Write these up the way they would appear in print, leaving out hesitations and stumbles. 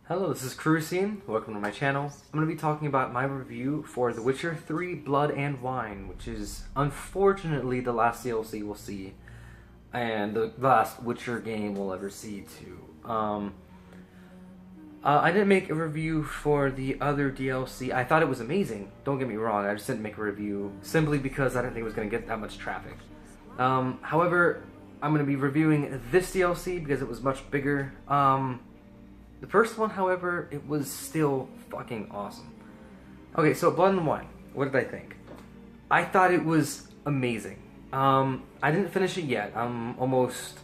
Hello, this is Crucien. Welcome to my channel. I'm going to be talking about my review for The Witcher 3 Blood and Wine, which is unfortunately the last DLC we'll see, and the last Witcher game we'll ever see too. I didn't make a review for the other DLC. I thought it was amazing, don't get me wrong, I just didn't make a review simply because I didn't think it was going to get that much traffic. However, I'm going to be reviewing this DLC because it was much bigger. The first one, however, it was still fucking awesome. Okay, so Blood and Wine, what did I think? I thought it was amazing. I didn't finish it yet. I'm almost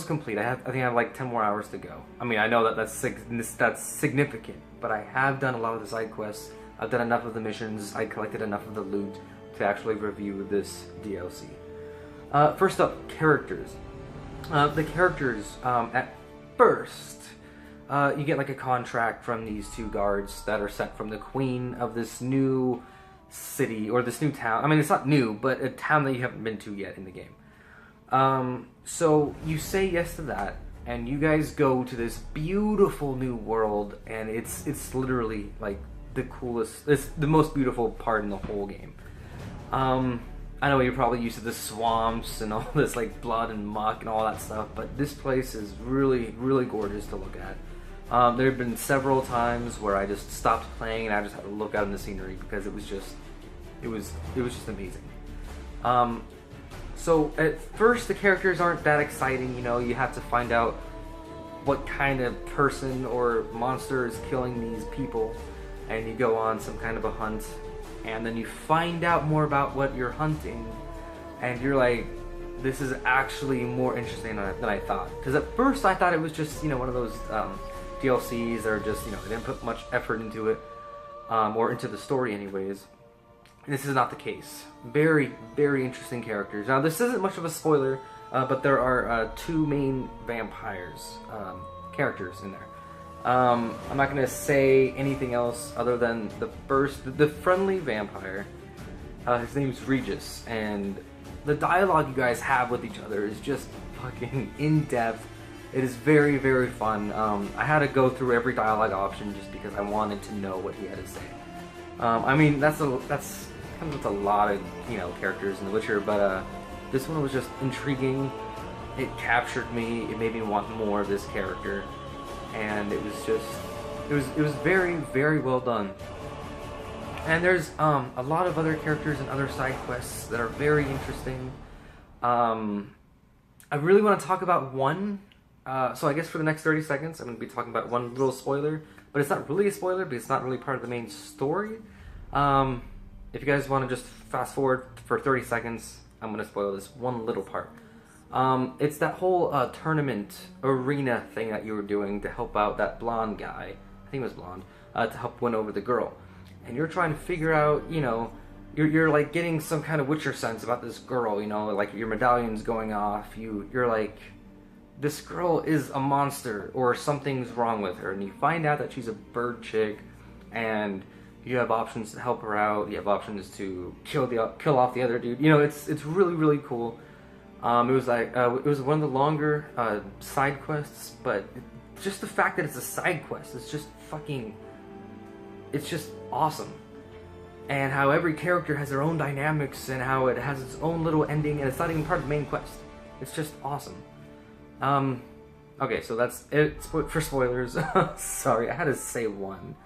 complete. I think I have like 10 more hours to go. I mean, I know that's significant, but I have done a lot of the side quests. I've done enough of the missions. I collected enough of the loot to actually review this DLC. First up, characters. The characters, at first, you get like a contract from these two guards that are sent from the queen of this new city, or this new town. I mean, it's not new, but a town that you haven't been to yet in the game. So you say yes to that, and you guys go to this beautiful new world, and it's literally like the coolest, it's the most beautiful part in the whole game. I know you're probably used to the swamps and all this like blood and muck and all that stuff, but this place is really, really gorgeous to look at. There have been several times where I just stopped playing and I just had to look out in the scenery because it was just amazing. So at first the characters aren't that exciting, you know. You have to find out what kind of person or monster is killing these people, and you go on some kind of a hunt, and then you find out more about what you're hunting, and you're like, this is actually more interesting than I thought. Because at first I thought it was just, you know, one of those DLCs that are just, you know, they didn't put much effort into it, or into the story anyways. This is not the case. Very, very interesting characters. Now, this isn't much of a spoiler, but there are two main vampires characters in there. I'm not going to say anything else other than the friendly vampire. His name's Regis, and the dialogue you guys have with each other is just fucking in-depth. It is very, very fun. I had to go through every dialogue option just because I wanted to know what he had to say. I mean, that's comes with a lot of, you know, characters in The Witcher, but this one was just intriguing. It captured me. It made me want more of this character, and it was very, very well done. And there's a lot of other characters and other side quests that are very interesting. I really want to talk about one. So I guess for the next 30 seconds, I'm going to be talking about one little spoiler, but it's not really a spoiler because it's not really part of the main story. If you guys want to just fast forward for 30 seconds, I'm going to spoil this one little part. It's that whole tournament arena thing that you were doing to help out that blonde guy, I think it was blonde, to help win over the girl. And you're trying to figure out, you know, you're like getting some kind of Witcher sense about this girl, you know, like your medallion's going off, you're like, this girl is a monster, or something's wrong with her, and you find out that she's a bird chick, and you have options to help her out, you have options to kill off the other dude. You know, it's really, really cool. It was like, it was one of the longer side quests, but just the fact that it's a side quest is just fucking, it's just awesome. And how every character has their own dynamics, and how it has its own little ending, and it's not even part of the main quest. It's just awesome. Okay, so that's it for spoilers. Sorry, I had to say one.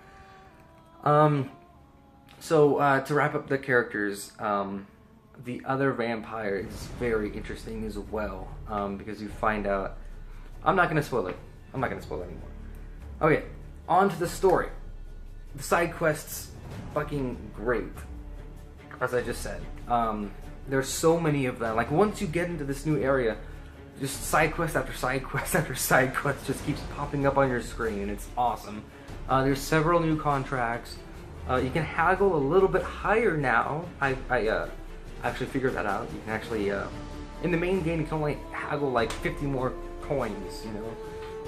So to wrap up the characters, the other vampire is very interesting as well, because you find out, I'm not going to spoil it. I'm not going to spoil it anymore. Okay, on to the story. The side quests, fucking great. As I just said, there's so many of them. Like, once you get into this new area, just side quest after side quest after side quest just keeps popping up on your screen, and it's awesome. There's several new contracts. You can haggle a little bit higher now. I actually figured that out. You can actually, in the main game, you can only haggle like 50 more coins, you know.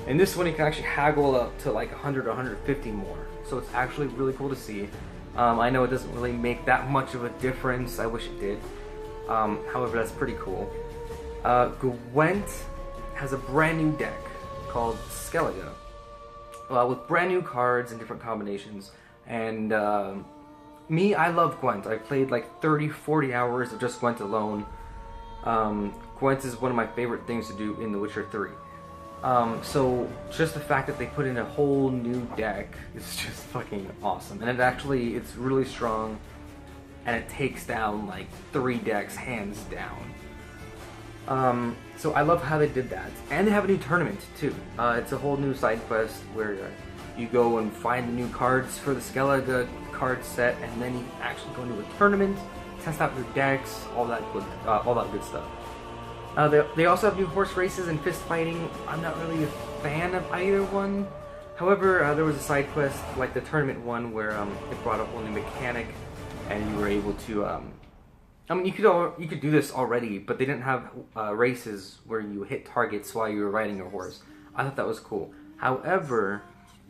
In this one, you can actually haggle up to like 100 or 150 more. So it's actually really cool to see. I know it doesn't really make that much of a difference. I wish it did. However, that's pretty cool. Gwent has a brand new deck called Skellige. with brand new cards and different combinations. And I love Gwent. I played like 30-40 hours of just Gwent alone. Gwent is one of my favorite things to do in The Witcher 3. So just the fact that they put in a whole new deck is just fucking awesome. And it's really strong, and it takes down like 3 decks hands down. So I love how they did that. And they have a new tournament too. It's a whole new side quest where you go and find the new cards for the Skellige card set, and then you actually go into a tournament, test out your decks, all that good stuff. They also have new horse races and fist fighting. I'm not really a fan of either one. However, there was a side quest, like the tournament one, where it brought a whole new mechanic, and you were able to. I mean, you could do this already, but they didn't have races where you hit targets while you were riding your horse. I thought that was cool. However,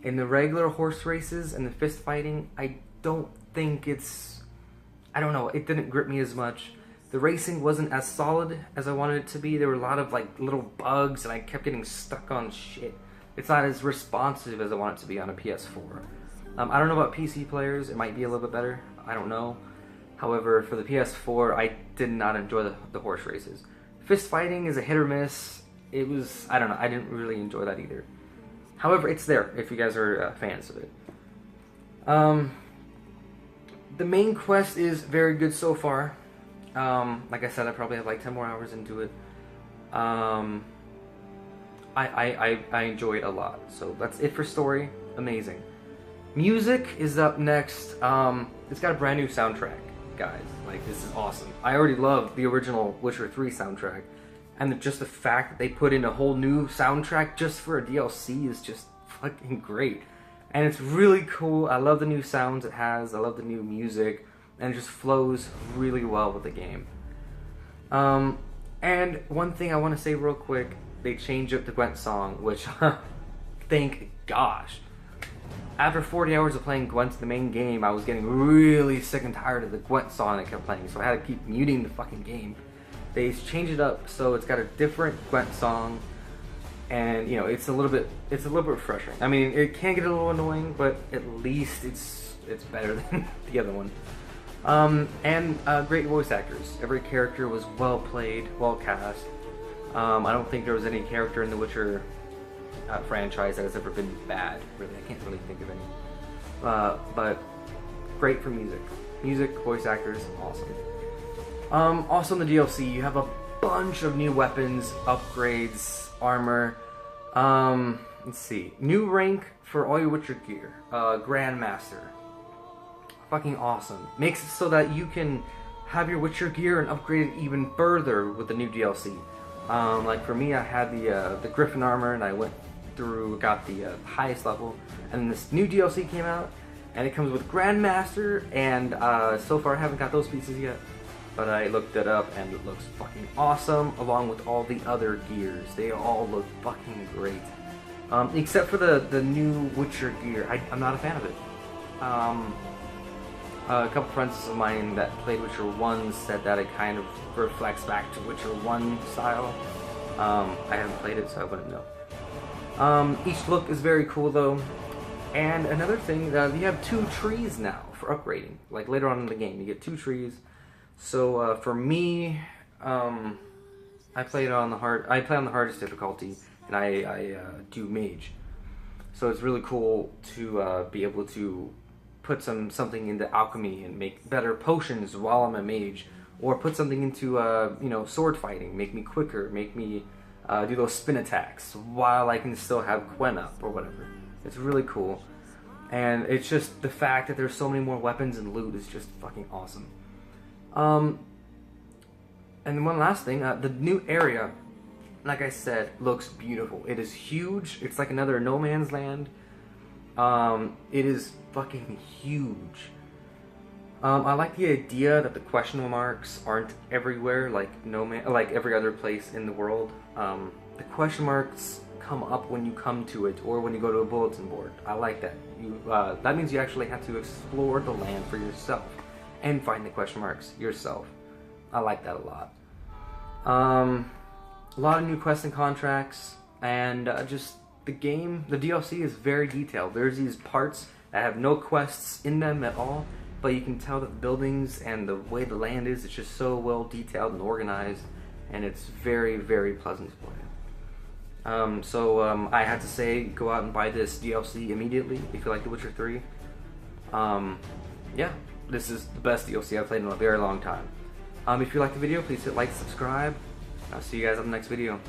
in the regular horse races and the fist fighting, I don't think it's. I don't know. It didn't grip me as much. The racing wasn't as solid as I wanted it to be. There were a lot of like little bugs, and I kept getting stuck on shit. It's not as responsive as I want it to be on a PS4. I don't know about PC players. It might be a little bit better. I don't know. However, for the PS4, I did not enjoy the horse races. Fist fighting is a hit or miss. I don't know. I didn't really enjoy that either. However, it's there if you guys are fans of it. The main quest is very good so far. Like I said, I probably have like 10 more hours into it. I enjoy it a lot. So that's it for story. Amazing. Music is up next. It's got a brand new soundtrack, guys. Like, this is awesome. I already love the original Witcher 3 soundtrack, and just the fact that they put in a whole new soundtrack just for a DLC is just fucking great. And it's really cool. I love the new sounds it has. I love the new music. And it just flows really well with the game. And one thing I want to say real quick, they changed up the Gwent Song, which, thank gosh. After 40 hours of playing Gwent, the main game, I was getting really sick and tired of the Gwent Song I kept playing, so I had to keep muting the fucking game. They changed it up, so it's got a different Gwent Song, and, you know, it's a little bit refreshing. I mean, it can get a little annoying, but at least it's better than the other one. And great voice actors. Every character was well played, well cast. I don't think there was any character in the Witcher franchise that has ever been bad. Really, I can't really think of any. But great for music. Music, voice actors, awesome. Also in the DLC, you have a bunch of new weapons, upgrades, armor. Let's see. New rank for all your Witcher gear. Grandmaster. Fucking awesome. Makes it so that you can have your Witcher gear and upgrade it even further with the new DLC. Like for me, I had the Griffin armor, and I went through, got the highest level, and then this new DLC came out, and it comes with Grandmaster, and so far I haven't got those pieces yet, but I looked it up, and it looks fucking awesome, along with all the other gears. They all look fucking great. Except for the new Witcher gear. I'm not a fan of it. A couple friends of mine that played Witcher 1 said that it kind of reflects back to Witcher 1 style. I haven't played it, so I wouldn't know. Each look is very cool though. And another thing, you have 2 trees now for upgrading. Like later on in the game, you get 2 trees. So for me, I play on the hardest difficulty, and I do mage. So it's really cool to be able to put something into alchemy and make better potions while I'm a mage, or put something into sword fighting, make me quicker, make me do those spin attacks while I can still have Gwent up or whatever. It's really cool, and it's just the fact that there's so many more weapons and loot is just fucking awesome. And then one last thing, the new area, like I said, looks beautiful. It is huge. It's like another No Man's Land. It is fucking huge. I like the idea that the question marks aren't everywhere like every other place in the world. The question marks come up when you come to it or when you go to a bulletin board. I like that. That means you actually have to explore the land for yourself and find the question marks yourself. I like that a lot. A lot of new quests and contracts, and just the game, the DLC is very detailed. There's these parts that have no quests in them at all, but you can tell that the buildings and the way the land is, it's just so well detailed and organized, and it's very, very pleasant to play. I had to say, go out and buy this DLC immediately if you like The Witcher 3. Yeah, this is the best DLC I've played in a very long time. If you liked the video, please hit like, subscribe. I'll see you guys on the next video.